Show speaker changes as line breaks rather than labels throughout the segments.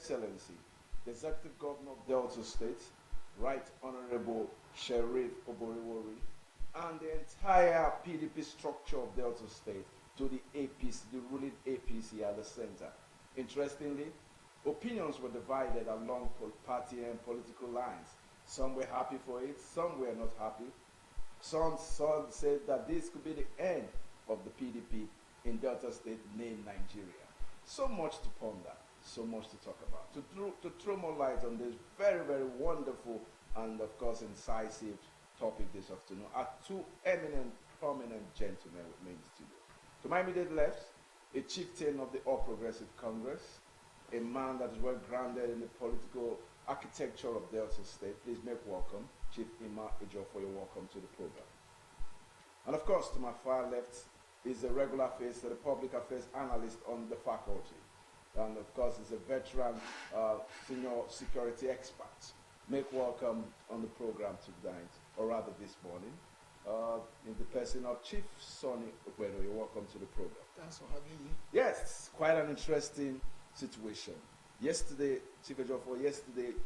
Excellency, the Executive Governor of Delta State, Right Honorable Sheriff Oboriwori, and the entire PDP structure of Delta State to the APC, the ruling APC at the center. Interestingly, opinions were divided along party and political lines. Some were happy for it, some were not happy. Some said that this could be the end of the PDP in Delta State, named Nigeria. So much to ponder, so much to talk about. To throw more light on this very, very wonderful and, of course, incisive topic this afternoon are two eminent, prominent gentlemen with me in the studio. To my immediate left, a chieftain of the All Progressive Congress, a man that is well grounded in the political architecture of Delta State. Please make welcome Chief Ima Ejiofor. You're welcome to the program. And of course, to my far left is the regular face, the public affairs analyst on the faculty. And of course, is a veteran senior security expert. Make welcome on the program tonight, or rather this morning, in the person of Chief Sonny Okwedo. You're welcome to the program.
Thanks for having me.
Yes, quite an interesting situation. Yesterday, Chief Ejiofor,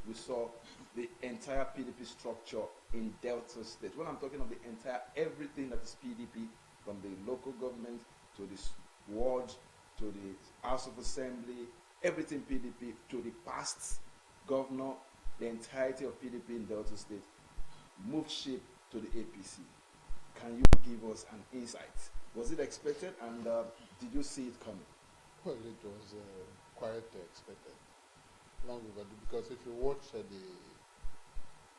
we saw the entire PDP structure in Delta State. When I'm talking of the entire, everything that is PDP, from the local government to the ward, to the House of Assembly, everything PDP, to the past governor, the entirety of PDP in Delta State, moved ship to the APC. Can you give us an insight? Was it expected, and did you see it coming?
Well, it was quite expected, long overdue, because if you watch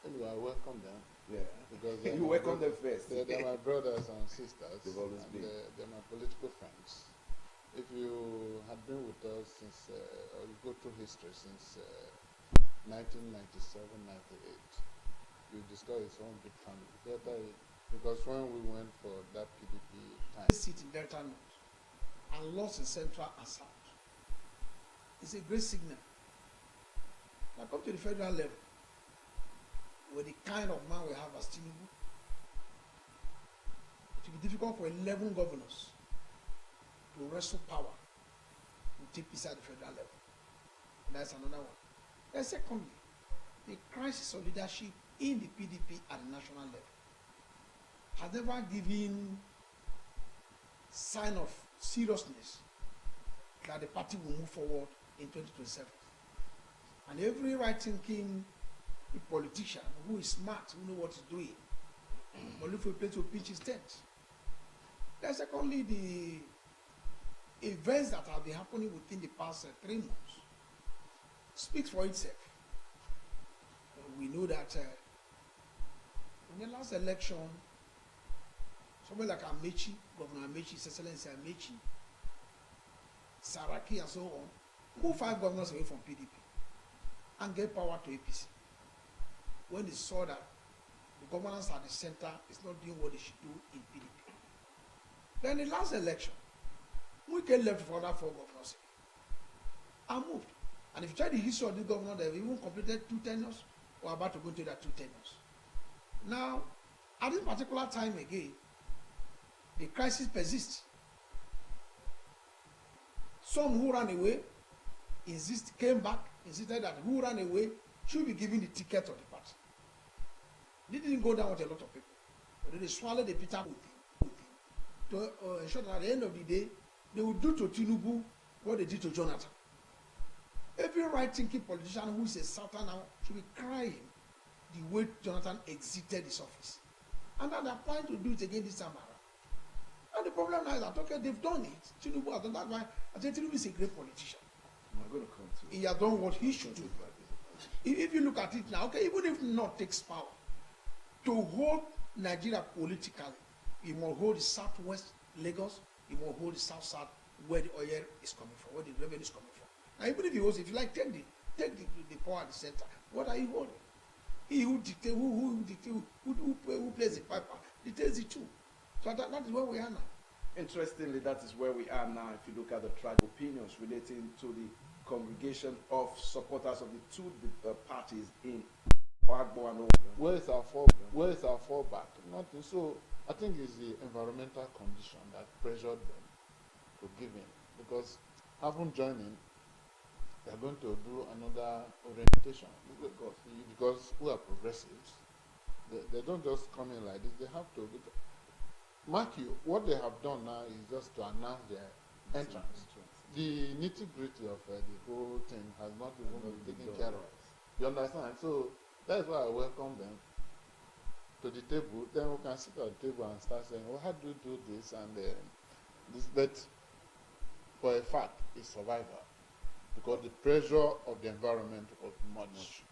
anyway, I welcome them.
Yeah,
because
you welcome them first.
They're my brothers and sisters.
They've always been.
They're my political friends. If you had been with us since, or you go through history since 1997, 98, you discover it's one big family. Because when we went for that PDP time,
seat in Delta North and lost in Central and South, it's a great signal. Now come to the federal level, with the kind of man we have as Tinubu, it will be difficult for 11 governors to wrestle power and take peace at the federal level. That's another one. Then secondly, the crisis of leadership in the PDP at the national level has never given sign of seriousness that the party will move forward in 2027. And every right-thinking politician who is smart, who knows what he's doing, will look for a place to pitch his tent. Then secondly, the events that have been happening within the past 3 months speaks for itself. We know that in the last election, somebody like Amechi, Governor Amechi, His Excellency Amechi, Saraki and so on, moved 5 governors away from PDP and gave power to APC when they saw that the governance at the center is not doing what they should do in PDP. Then the last election, Wike left for other 4 governors and moved. And if you try the history of the governor, they've even completed 2 tenures or about to go into their 2 tenures. Now, at this particular time again, the crisis persists. Some who ran away came back, insisted that who ran away should be given the ticket of the party. They didn't go down with a lot of people. But they swallowed the bitter to ensure that at the end of the day, they would do to Tinubu what they did to Jonathan. Every right-thinking politician who is a Southern now should be crying the way Jonathan exited his office. And now they're planning to do it again this time around. And the problem now is that, okay, they've done it. Tinubu has done that. Why? I think Tinubu is a great politician.
I'm going to come to
He has done what he should do. If you look at it now, okay, even if not takes power, to hold Nigeria politically, he must hold the southwest Lagos, he must hold the south where the oil is coming from, where the revenue is coming from. Now, even if he holds, if you like, take the power at the center, what are you holding? He who dictates, who plays the piper, dictates the tune. So that is where we are now.
Interestingly, that is where we are now. If you look at the track opinions relating to the congregation of supporters of the 2 parties in Agbo and Ogun.
Where is our fallback? Nothing. So I think it's the environmental condition that pressured them to give in, because having joined in, They are going to do another orientation because who are progressives, they don't just come in like this. They have to. Mark you, what they have done now is just to announce their entrance. The nitty-gritty of the whole thing has not even been taken care of. You understand? So that's why I welcome them to the table. Then we can sit at the table and start saying, well, how do you do this and this? But for a fact, it's survival because the pressure of the environment was much,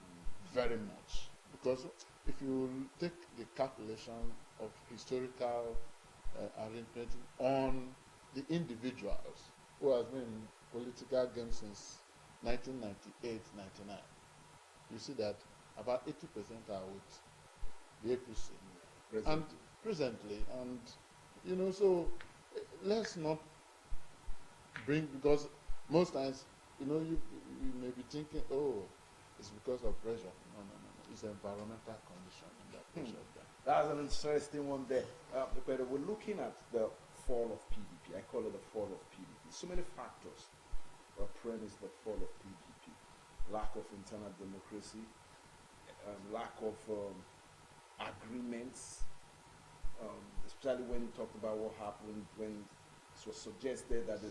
very much. Because if you take the calculation of historical arrangement on the individuals who has been in political game since 1998-99, you see that about 80% are with the APC and presently, and so let's not bring, because most times you may be thinking, oh, it's because of pressure. No, it's environmental condition and that pressure.
That's an interesting one there. But we're looking at the fall of PDP. I call it the fall of PDP. So many factors premise the fall of PDP. Lack of internal democracy, lack of agreements, especially when you talked about what happened when it was suggested that the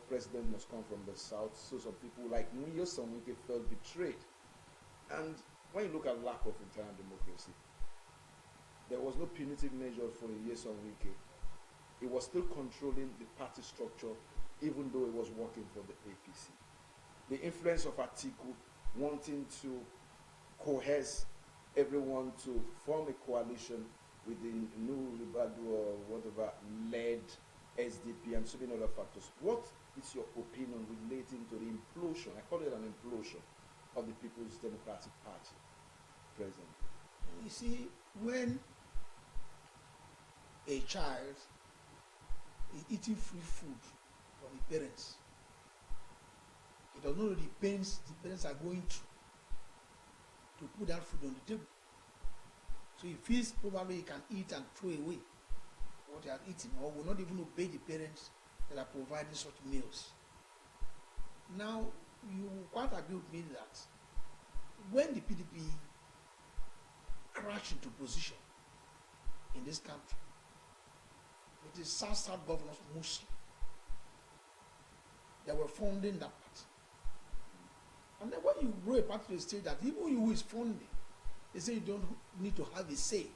president must come from the south. So some people like Nyesom Wike felt betrayed. And when you look at lack of internal democracy, there was no punitive measure for Nyesom Wike. He was still controlling the party structure, even though he was working for the APC. The influence of Atiku wanting to coerce everyone to form a coalition with the new Ribadu or whatever led SDP and so many other factors. What is your opinion relating to the implosion, I call it an implosion, of the People's Democratic Party presently?
You see, when a child is eating free food from the parents, he does not know the pains the parents are going through to put that food on the table. So he feels probably he can eat and throw away what he has eaten, or will not even obey the parents that are providing such meals. Now, you quite agree with me that when the PDP crashed into position in this country, with the South governors mostly, they were funding that party. And then when you grow a party to the state that even you who is funding, they say you don't need to have a say.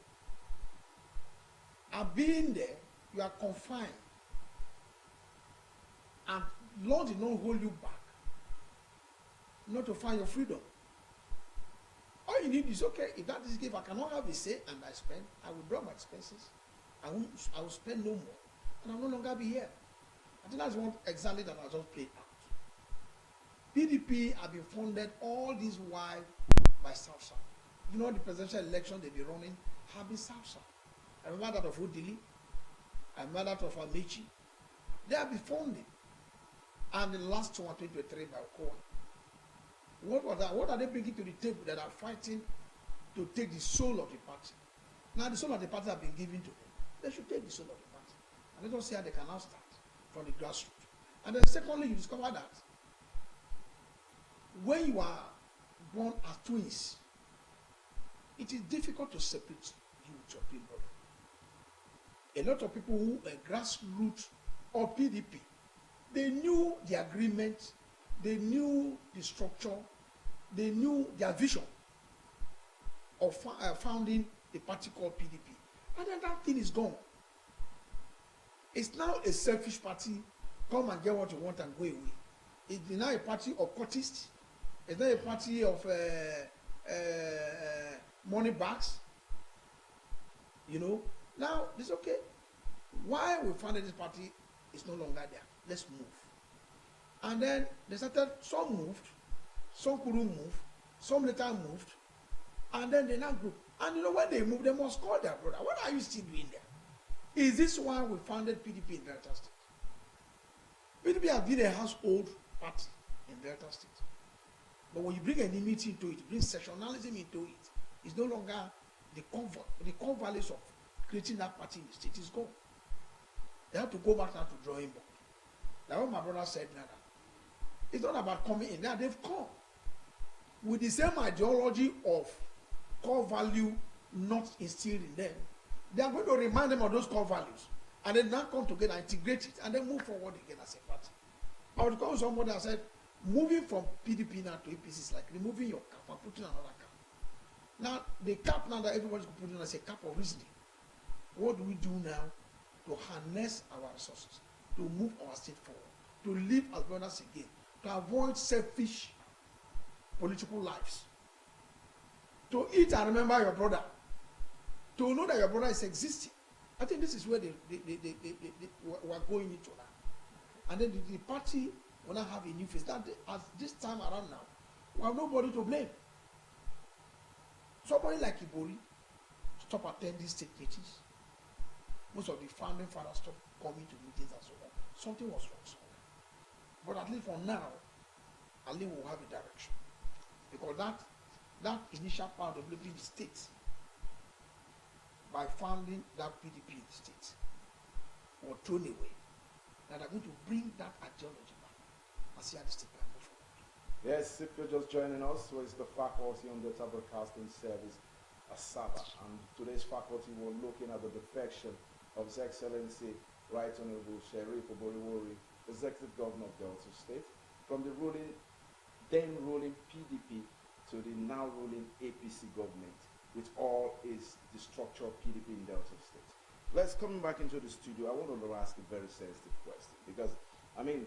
And being there, you are confined. And law did not hold you back not to find your freedom. All you need is, okay, if that is the case, if I cannot have a say and I spend, I will drop my expenses. I will spend no more. And I will no longer be here. I think that's what exactly that I just played out. PDP have been funded all this while by South. You know, the presidential election they've been running have been South. I remember that of Odili. I remember that of Amechi. They have been funding. And the last one, 2023, by Okowa. What are they bringing to the table that are fighting to take the soul of the party? Now the soul of the party have been given to them. They should take the soul of the party. And let us see how they can now start from the grassroots. And then secondly, you discover that when you are born as twins, it is difficult to separate you with your twin brother. A lot of people who are grassroots or PDP, they knew the agreement, they knew the structure, they knew their vision of founding a party called PDP. And then that thing is gone. It's now a selfish party. Come and get what you want and go away. It's now a party of cultists. It's not a party of money bags. You know. Now, it's okay. Why we founded this party is no longer there. Let's move. And then they started, some moved, some couldn't move, some later moved, and then they now grew. And you know, when they moved, they must call their brother. What are you still doing there? Is this why we founded PDP in Delta State? PDP has been a household party in Delta State. But when you bring enmity into it, bring sectionalism into it, it's no longer the core values of creating that party in the state is gone. They have to go back now to drawing board. Like what my brother said now, It's not about coming in. Now they've come with the same ideology of core value not instilled in them. They are going to remind them of those core values, and then now come together, integrate it, and then move forward again as a party. I would call somebody that said, moving from PDP now to APC is like removing your cap and putting another cap. Now, the cap now that everybody's putting on is a cap of reasoning. What do we do now to harness our resources, to move our state forward, to live as brothers again, to avoid selfish political lives, to eat and remember your brother, to know that your brother is existing? I think this is where they were going into now. And then the party will not have a new face. That as this time around now, we have nobody to blame. Somebody like Ibori stop attending state meetings. Most of the founding fathers stopped coming to meetings and so on. Something was wrong somewhere. But at least for now, Ali will have a direction. Because that initial part of developing the state by founding that PDP in the state was thrown away. Now they're going to bring that ideology back and see how the state can move forward.
Yes, if you're just joining us, so it's the faculty on Delta Broadcasting Service, Asaba. And today's faculty, we're looking at the defection of His Excellency Right Honorable Sheriff Oboriwori, Executive Governor of Delta State, from the then ruling PDP to the now ruling APC government, which all is the structure of PDP in Delta State. Let's come back into the studio. I want to ask a very sensitive question because, I mean,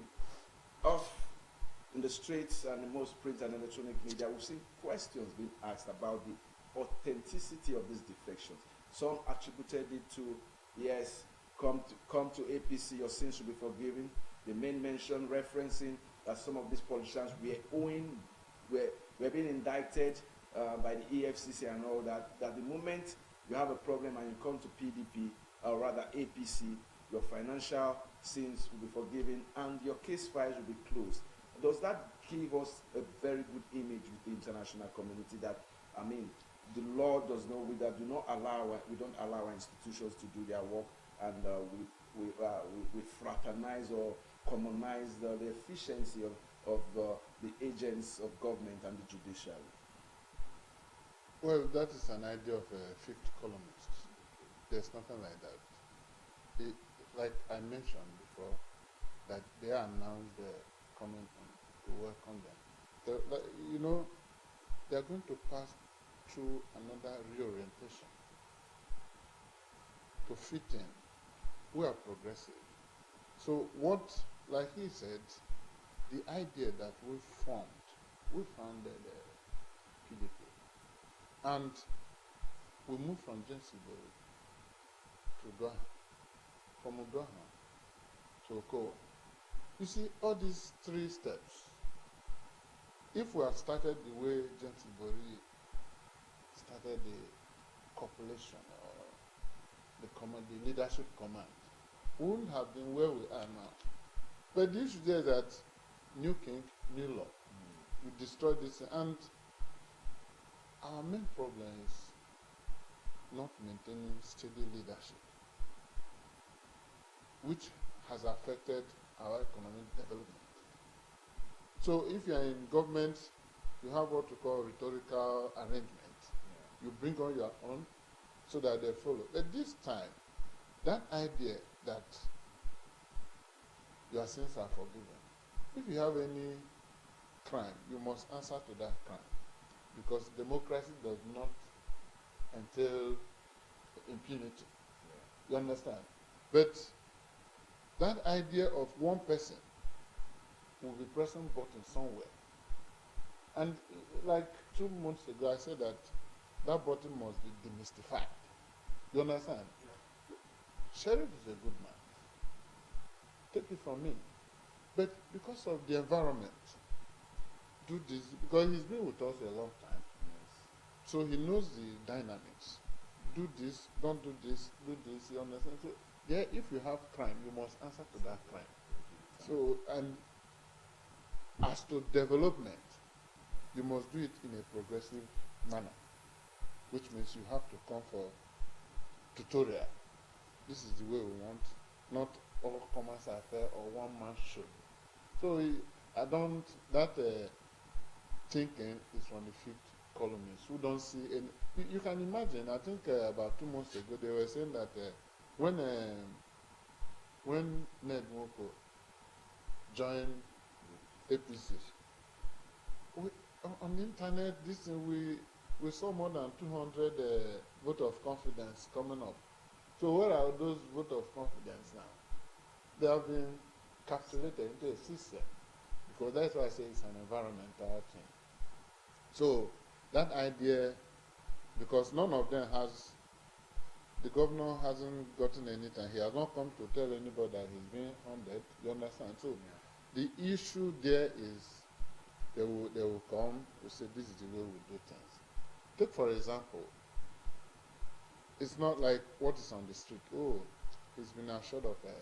in the streets and in most print and electronic media, we've seen questions being asked about the authenticity of these defections. Some attributed it to, yes, come to APC, your sins should be forgiven. The main mention referencing that some of these politicians were being indicted by the EFCC and all that, that the moment you have a problem and you come to PDP, or rather APC, your financial sins will be forgiven and your case files will be closed. Does that give us a very good image with the international community that, I mean, the law does not, we don't allow our institutions to do their work, and we fraternize or commonize the efficiency of the agents of government and the judiciary?
Well, that is an idea of a fifth columnist. There's nothing like that. Like I mentioned before, that they announced they're coming to welcome them. They're going to pass through another reorientation to fit in. We are progressive. So what, like he said, the idea that we founded PDP, and we moved from Jensibo to Doha, from Doha to Okowa. You see, all these 3 steps, if we had started the way James Ibori started the copulation or the leadership command, we wouldn't have been where we are now. But the issue there is that new king, new law. We destroyed this, and our main problem is not maintaining steady leadership, which has affected our economic development. So if you are in government, you have what we call rhetorical arrangement. Yeah. You bring on your own so that they follow. But this time, that idea that your sins are forgiven, if you have any crime, you must answer to that crime, because democracy does not entail impunity. Yeah. You understand? But that idea of one person will be pressing button somewhere, and like 2 months ago, I said that button must be demystified. You understand? Yeah. Sheriff is a good man. Take it from me. But because of the environment, do this, because he's been with us a long time. Yes. So he knows the dynamics. Do this, don't do this, do this, you understand? So there, if you have crime, you must answer to that crime. So, and as to development, you must do it in a progressive manner, which means you have to come for tutorial. This is the way we want, not all commerce affair or one man show. So I don't, that thinking is from the fifth columnists who don't see any. You can imagine, I think about 2 months ago, they were saying that when Ned Nwoko joined APC, we, on the internet, this thing, we saw more than 200 vote of confidence coming up. So where are those vote of confidence now? They have been capsulated into a system, because that's why I say it's an environmental thing. So that idea, because none of them has, the governor hasn't gotten anything. He has not come to tell anybody that he's being funded. You understand? So the issue there is they will come to say this is the way we do things. Take for example, it's not like what is on the street. Oh, he's been assured of a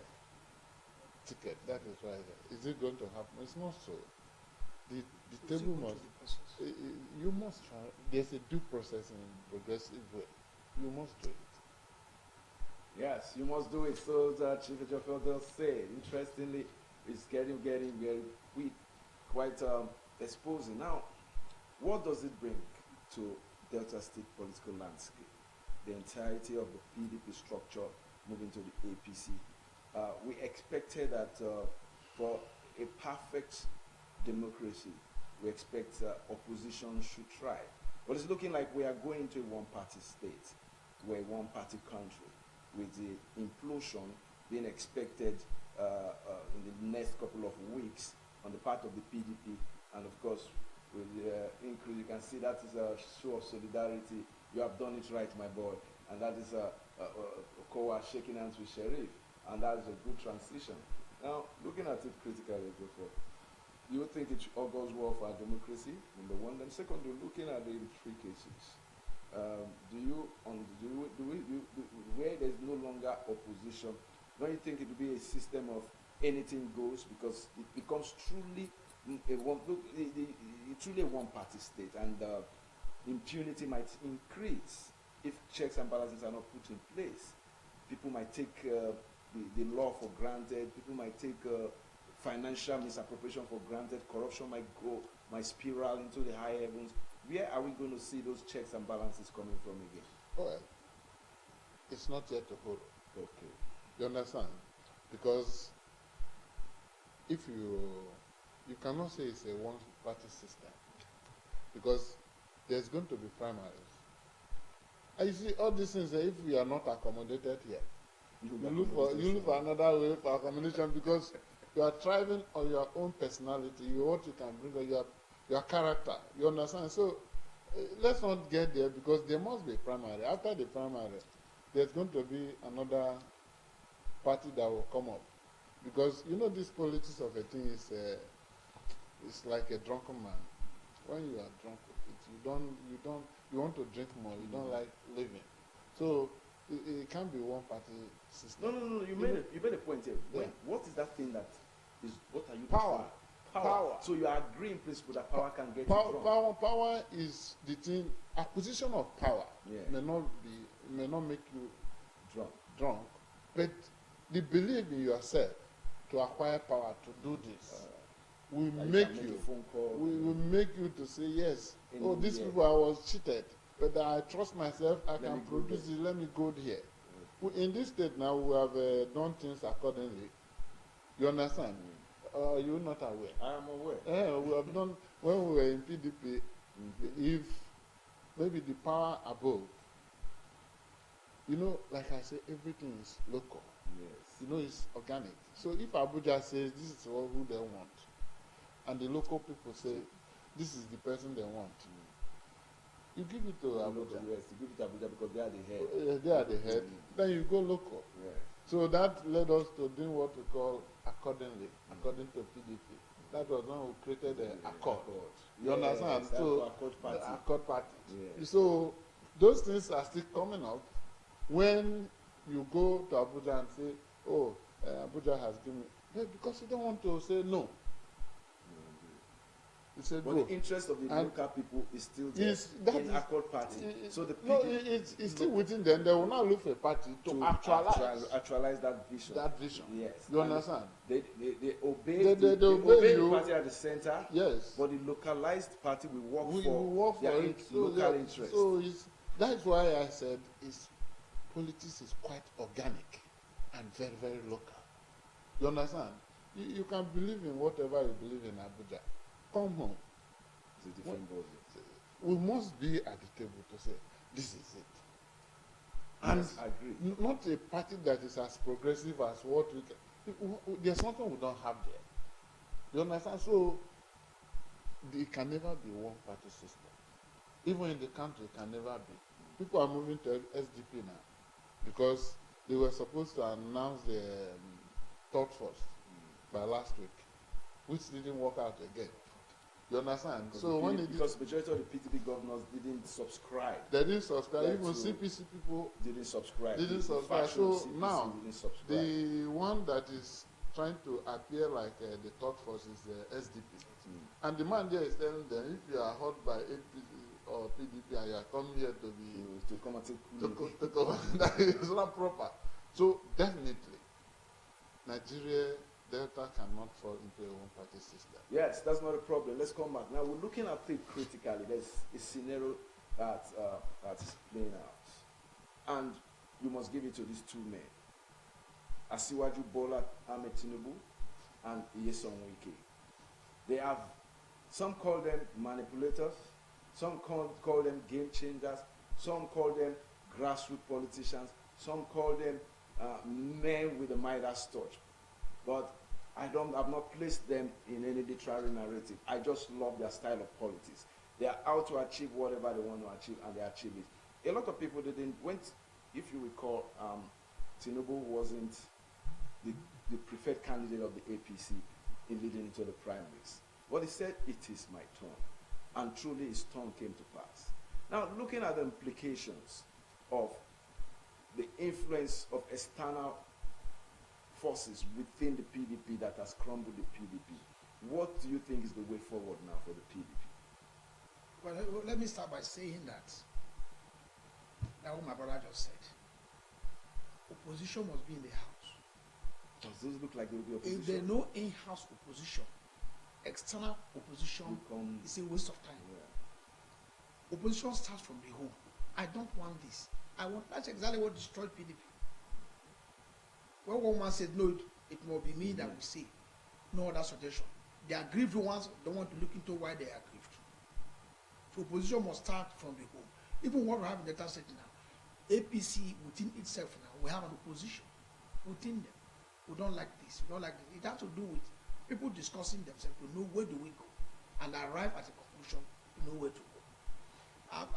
ticket. That is why. Is it going to happen? It's not so. The table must. You must try. There's a due process in progressive way. You must do it.
Yes, you must do it. So that Chief Ejiofor does say, interestingly, it's getting quite exposing. Now, what does it bring to Delta State political landscape? The entirety of the PDP structure moving to the APC. We expected that for a perfect democracy, we expect opposition should try. But it's looking like we are going to a one-party state, to a one-party country, with the implosion being expected in the next couple of weeks on the part of the PDP, and of course, with the increase, you can see that is a show of solidarity. You have done it right, my boy, and that is Okowa shaking hands with Sheriff, and that is a good transition. Now, looking at it critically, do you think it augurs well for our democracy? Number one. Then secondly, looking at the three cases, where there's no longer opposition, don't you think it will be a system of anything goes, because it becomes truly truly a one-party state, and impunity might increase if checks and balances are not put in place. People might take the law for granted. People might take financial misappropriation for granted. Corruption might spiral into the high heavens. Where are we going to see those checks and balances coming from again?
Well, it's not yet to hold.
Okay.
You understand? Because if you cannot say it's a one-party system, because there's going to be primaries. And you see, all these things, if we are not accommodated here, you look for another way for accommodation, because you are thriving on your own personality, what you can bring, your character. You understand? So let's not get there, because there must be a primary. After the primary, there's going to be another party that will come up, because you know this politics of a thing is it's like a drunken man. When you are drunk with it, you want to drink more. You don't like living. So it can't be one party system.
No. You made a point here. Yeah. What is that thing that is? What are you?
Power.
So you are agreeing in principle that power can get you drunk.
Power is the thing. Acquisition of power may not make you drunk, but the belief in yourself to acquire power to do this will make you to say yes. These people, I was cheated, but I trust myself. I can produce it. Let me go here. In this state now, we have done things accordingly. You understand? You're not aware.
I am aware.
We have done, when we were in PDP, if maybe the power above, you know, like I say, everything is local.
Yes.
You know, it's organic. So if Abuja says this is who they want, and the local people say this is the person they want, you give it to Abuja.
Yes, you give it to Abuja because they are the head.
They are the head. Then you go local.
Yes.
So that led us to doing what we call accordingly, according to PDP. That was when we created the Accord. You understand? So the Accord Party. Yes. So those things are still coming up. When you go to Abuja and say, oh, Abuja has given me, because you don't want to say no. He said,
But
go.
the interest of the
And
local people is still there
that
in
is-
Accord Party. So the
No,
PDP
it's still within them. They will now look for a party to
actualize that vision.
that vision.
Yes.
You
And
understand?
They obey,
They
they
obey
obey
you.
the party at the center,
Yes.
but the localized party will work
We
for
work for
their
it.
local interest.
So that's why I said politics is quite organic and very, very local. You understand? You can believe in whatever you believe in Abuja. Come home.
It's a different ballgame.
We must be at the table to say, this is it. And
Yes, I agree.
not a party that is as progressive as what we can. There's something we don't have there. You understand? So, it can never be one party system. Even in the country, it can never be. People are moving to SDP now because they were supposed to announce the third force by last week, which didn't work out again. You understand?
Because
So when
because majority of the PDP governors didn't subscribe.
they didn't subscribe,
Yeah,
even
so
CPC people
didn't subscribe.
didn't
The
subscribe.
faction of
So
CPC
now,
didn't subscribe.
the one that is trying to appear like the third force is the SDP. And the man there is telling them, if you are hurt by APC or PDP and you are coming here to be
to come and take
take over, that is not proper. So definitely, Nigeria Delta cannot fall into a one-party system.
Yes, that's not a problem. Let's come back. Now we're looking at it critically. There's a scenario that is playing out. And you must give it to these two men. Asiwaju Bola Ahmed Tinubu and Nyesom Wike. They have, some call them manipulators, some call them game changers, some call them grassroots politicians, some call them men with a Midas touch. But I've not placed them in any literary narrative. I just love their style of politics. They are out to achieve whatever they want to achieve, and they achieve it. A lot of people if you recall, Tinubu wasn't the preferred candidate of the APC in leading into the primaries. But he said, it is my turn. And truly his turn came to pass. Now, looking at the implications of the influence of external forces within the PDP that has crumbled the PDP, what do you think is the way forward now for the PDP?
Well, let me start by saying that what my brother just said. Opposition must be in the house.
Does those look like they will be opposition?
If there no in-house opposition, external opposition is a waste of time.
Yeah.
Opposition starts from the home. I don't want this. That's exactly what destroyed PDP. When one man said, no, it must be me that will say, no other suggestion. The aggrieved ones don't want to look into why they are aggrieved. So opposition must start from the home. Even what we have in the Delta State now, APC within itself now, we have an opposition within them. We don't like this, we don't like this. It has to do with people discussing themselves to know where do we go and arrive at a conclusion to know where to go.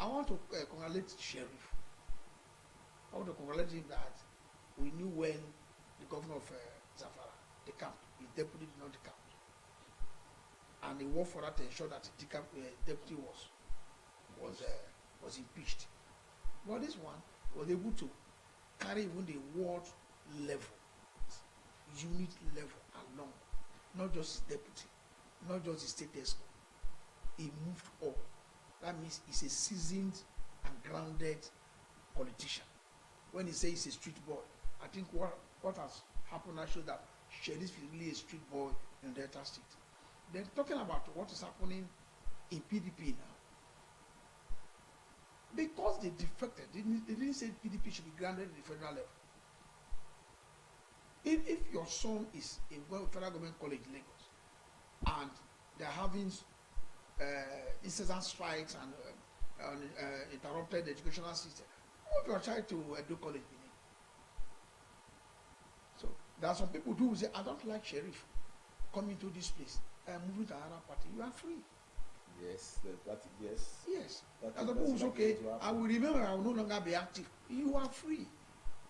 I want to congratulate Sheriff. I want to congratulate him that we knew when the governor of Zamfara, the camp, his deputy did not decamp. And he worked for that to ensure that the deputy was impeached. But this one was able to carry even the ward level, unit level along, not just his deputy, not just his state ESCO. He moved up. That means he's a seasoned and grounded politician. When he says he's a street boy, I think what has happened now shows that Sheriff is really a street boy in Delta State. Then talking about what is happening in PDP now, because they defected, they didn't say PDP should be grounded at the federal level. If your son is in federal government college in Lagos and they're having incessant strikes and interrupted educational system, move your child to Edo College, Benin. So there are some people who say, I don't like Sheriff coming to this place and moving to another party. You are free.
Yes, yes.
Yes.
That's
As a people who's okay,
to happen.
I will remember I will no longer be active. You are free.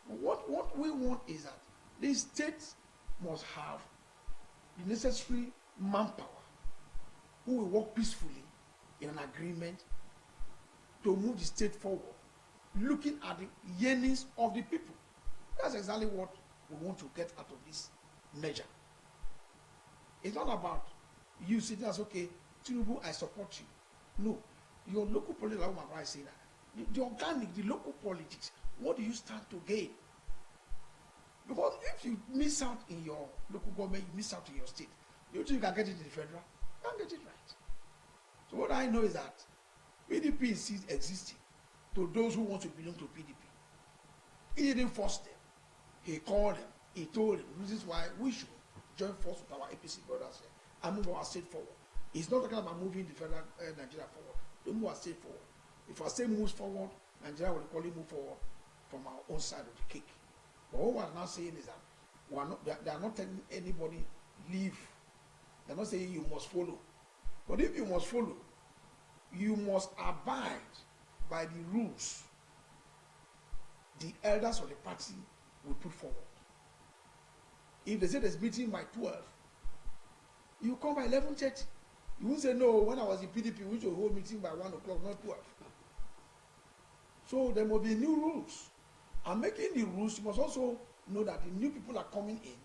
What we want is that the state must have the necessary manpower who will work peacefully in an agreement to move the state forward, looking at the yearnings of the people. That's exactly what we want to get out of this measure. It's not about you sitting as, okay, Tinubu, I support you. No. Your local politics, like my brother say that. The organic, the local politics, what do you stand to gain? Because if you miss out in your local government, you miss out in your state. You think you can get it in the federal? You can't get it right. So what I know is that PDP is still existing to those who want to belong to PDP. He didn't force them. He called them. He told them. This is why we should join force with our APC brothers here and move our state forward. He's not talking about moving the federal Nigeria forward. They move our state forward. If our state moves forward, Nigeria will equally move forward from our own side of the cake. But what we're now saying is that we are not, they are not telling anybody leave. They're not saying you must follow. But if you must follow, you must abide by the rules the elders of the party will put forward. If they say there's meeting by 12, you come by 11:30. You won't say, no, when I was in PDP, we should hold meeting by 1 o'clock, not 12. So there must be new rules. And making the rules, you must also know that the new people are coming in,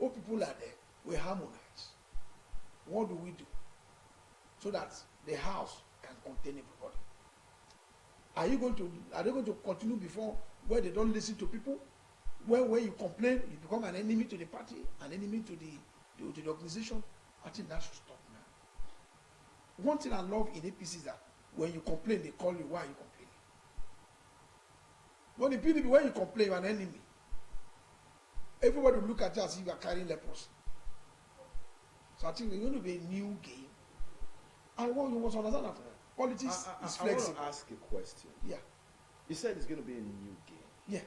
old people are there, we harmonize. What do we do? So that the house can contain everybody. Are they going to continue before where they don't listen to people? When you complain, you become an enemy to the party, an enemy to the organization. I think that should stop now. One thing I love in APC is that when you complain, they call you. Why are you complaining? But in PDP, when you complain, you're an enemy. Everybody will look at you as if you are carrying leprosy. So I think it's going to be a new game. And what you must understand that politics is flexible.
I want to ask a question.
Yeah.
You said it's going to be a new game.
Yeah.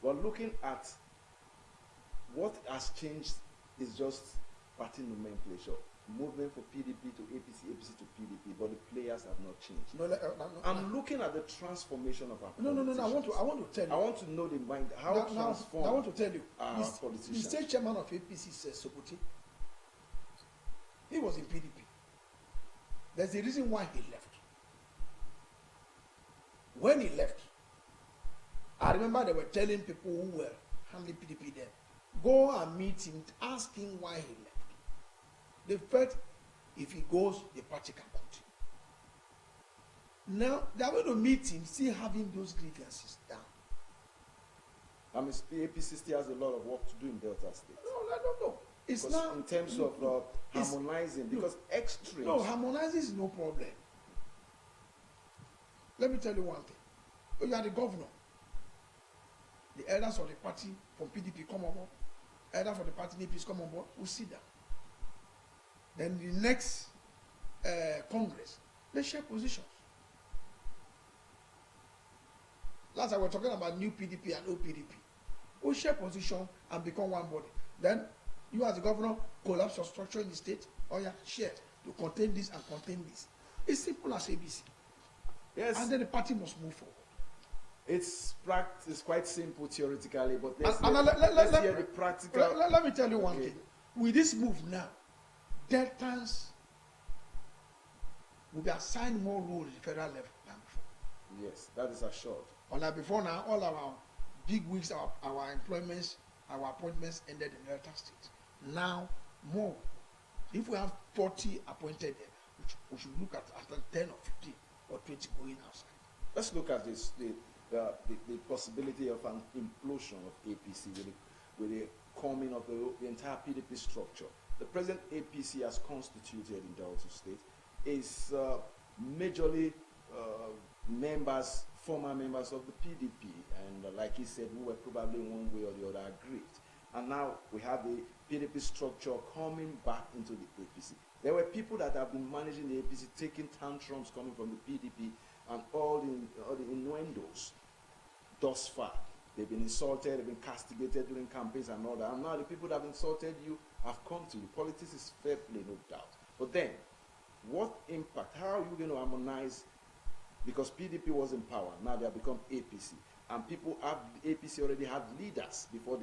But looking at what has changed is just party nomenclature. Movement for PDP to APC, APC to PDP, but the players have not changed.
No,
I'm looking at the transformation of our
No. I want to tell you.
I want to know the mind, how transformed
I want to tell you.
our politicians.
The state chairman of APC says Sokote. He was in PDP. There's a reason why he left. When he left, I remember they were telling people who were handling PDP then, go and meet him, ask him why he left. They felt if he goes, the party can continue. Now, they are going to meet him, still having those grievances down.
I mean, APC still has a lot of work to do in Delta State.
No, I don't know. It's
because
now
in terms of harmonizing, because extremes.
No, harmonizing is no problem. Let me tell you one thing. When you are the governor, the elders of the party from PDP come on board, elders of the party APC come on board, we'll sit down. Then the next Congress, they share positions. Last time we were talking about new PDP and old PDP. We share position and become one body. Then you as the governor collapse your structure in the state, or you share to contain this and contain this. It's simple as ABC.
Yes.
And then the party must move forward.
It's quite simple theoretically, but let's hear the practical.
Let me tell you one thing. With this move now, Deltans will be assigned more roles at the federal level than before.
Yes, that is assured.
Unlike before now, all our big wigs, our employments, our appointments ended in Delta State. Now, more. If we have 40 appointed there, we should look at after 10 or 15 or 20 going outside.
Let's look at this, the possibility of an implosion of APC with the coming of the entire PDP structure. The present APC as constituted in Delta State is majorly former members of the PDP, and like he said, we were probably one way or the other aggrieved. And now we have the PDP structure coming back into the APC. There were people that have been managing the APC, taking tantrums coming from the PDP, and all the innuendos thus far. They've been insulted, they've been castigated during campaigns and all that. And now the people that have insulted you have come to you. Politics is fair play, no doubt. But then, what impact? How are you going to harmonize? Because PDP was in power, now they have become APC. And people have, APC already had leaders before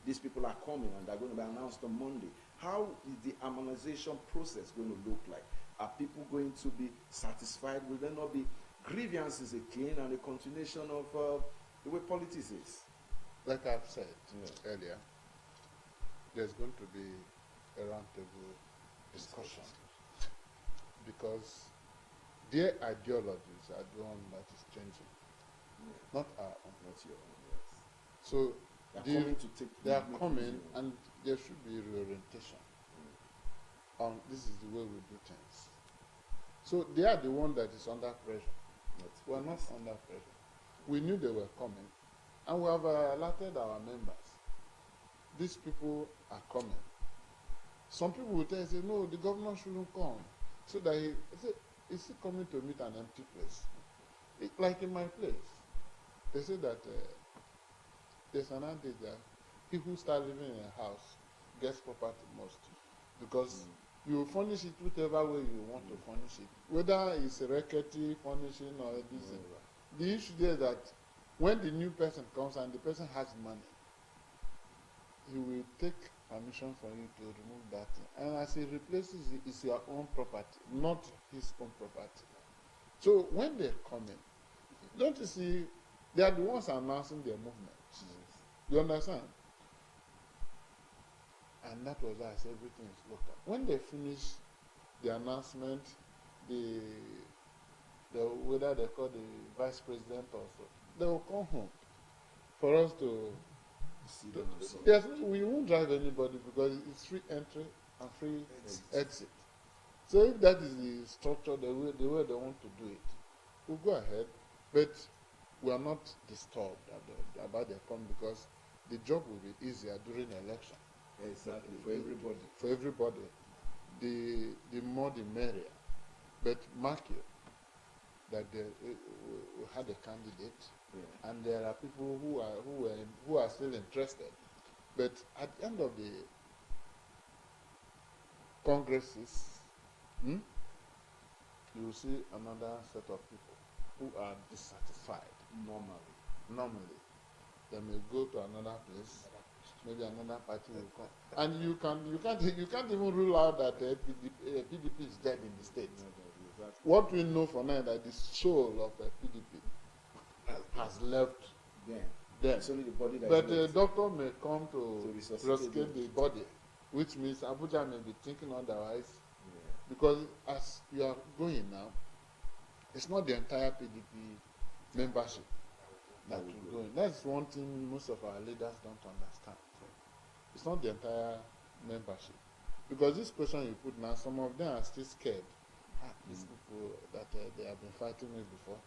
these people are coming, and they're going to be announced on Monday. How is the harmonization process going to look like? Are people going to be satisfied? Will there not be grievances again and a continuation of the way politics is?
Like I've said earlier, there's going to be a roundtable discussion because their ideologies are the one that is changing,
Yeah.
not our own.
Not your own, yes.
So
They're coming to take
they are
make
coming,
use of it.
and there should be reorientation on this is the way we do things. So they are the one that is under pressure. We are not under pressure. We knew they were coming, and we have alerted our members. These people are coming. Some people will tell us, say, no, the governor shouldn't come. So that he say, is he coming to meet an empty place? Like in my place, they say that there's an adage that he who starts living in a house gets property most. Because you furnish it whichever way you want to furnish it. Whether it's a rickety furnishing or this. The issue there is that when the new person comes and the person has money, he will take permission for you to remove that thing. And as he replaces it, it's your own property, not his own property. So when they come in, don't you see, they are the ones announcing their movements. You understand? And that was why I said everything is local. When they finish the announcement, whether they call the vice president or so, they will come home for us to
See them and so.
yes, we won't drive anybody because it's free entry and free exit. So if that is the structure, the way they want to do it, we'll go ahead. But we are not disturbed about their come because the job will be easier during election.
Exactly, for everybody.
For everybody, the more the merrier. But mark you that we had a candidate.
Yeah.
And there are people who are still interested, but at the end of the congresses, you will see another set of people who are dissatisfied. Normally, they may go to another place, maybe another party will come, and you can't even rule out that PDP is dead in the state.
Exactly.
What we know for now that the soul of PDP has left
Then.
them.
It's only the body that
But
is
the
left.
doctor may come to
resuscitate
rescue the body, which means Abuja may be thinking otherwise.
Yeah.
Because as you are going now, it's not the entire PDP membership that will go in. That's one thing most of our leaders don't understand. It's not the entire membership. Because this question you put now, some of them are still scared. These people that they have been fighting with before.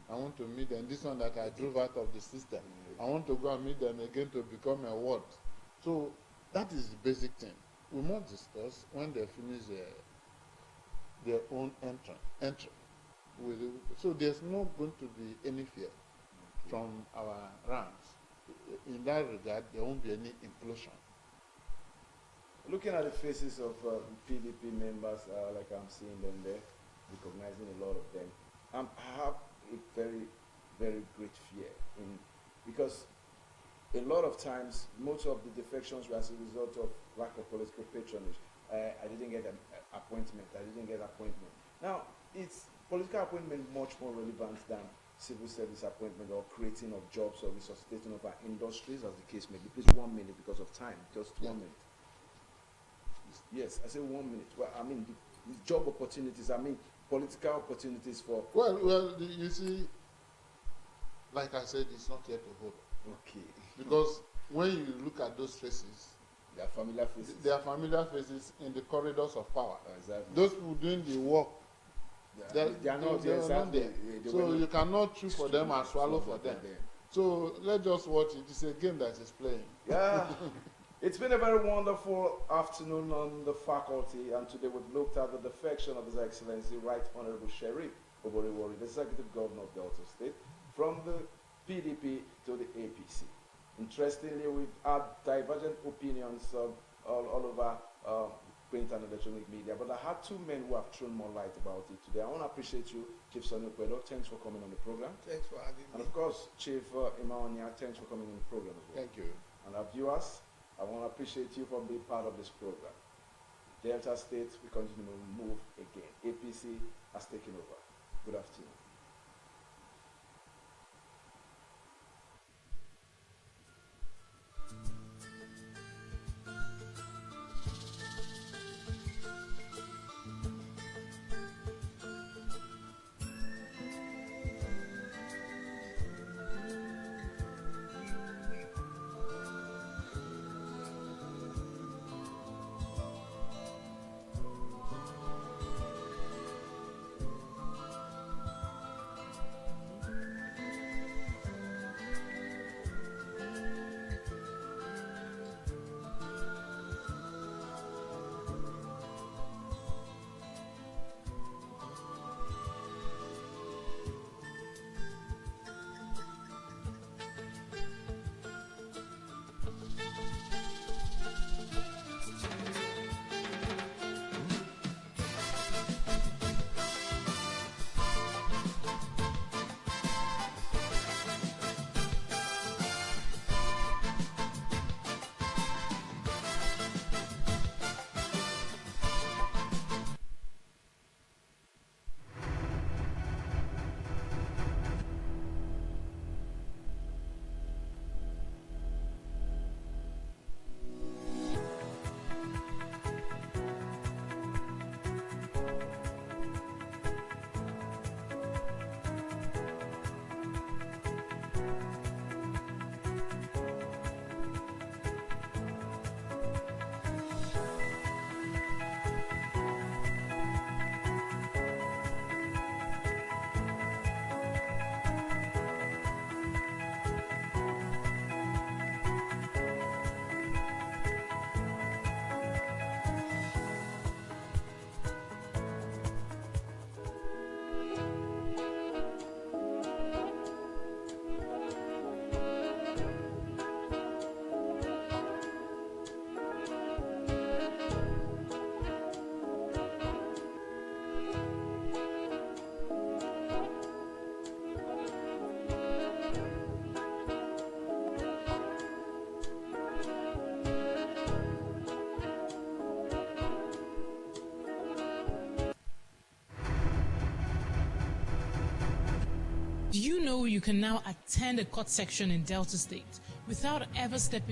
I want to meet them. This one that I drove out of the system. I want to go and meet them again to become a ward. So that is the basic thing. We must discuss when they finish their own entry. So there's not going to be any fear from our ranks. In that regard, there won't be any implosion.
Looking at the faces of PDP members, like I'm seeing them there, recognizing a lot of them, I have a very, very great fear because a lot of times, most of the defections were as a result of lack of political patronage. I didn't get an appointment. Now, it's political appointment much more relevant than civil service appointment or creating of jobs or resuscitating of our industries, as the case may be. Please, 1 minute because of time. Just 1 minute. Yes, I say 1 minute. Well, I mean, the job opportunities, I mean, political opportunities for...
Well, you see, like I said, it's not yet a whole.
Okay.
Because when you look at those faces,
They are familiar faces.
they are familiar faces in the corridors of power.
Exactly.
Those people doing the work,
They are not
they are
exactly.
not there. So you cannot chew for them and swallow for them. So let's just watch it. It's a game that is playing.
Yeah. It's been a very wonderful afternoon on the faculty, and today we've looked at the defection of His Excellency Right Honorable Sheriff Oboriwori, the Executive Governor of Delta State, from the PDP to the APC. Interestingly, we've had divergent opinions all over print and electronic media, but I had two men who have thrown more light about it today. I want to appreciate you, Chief Sonny Okwedo. Thanks for coming on the program.
Thanks for having
And
me.
of course, Chief Imaonia, thanks for coming on the program as well.
Thank you.
And our viewers, I want to appreciate you for being part of this program. Delta State, we continue to move again. APC has taken over. Good afternoon.
Do you know you can now attend a court section in Delta State without ever stepping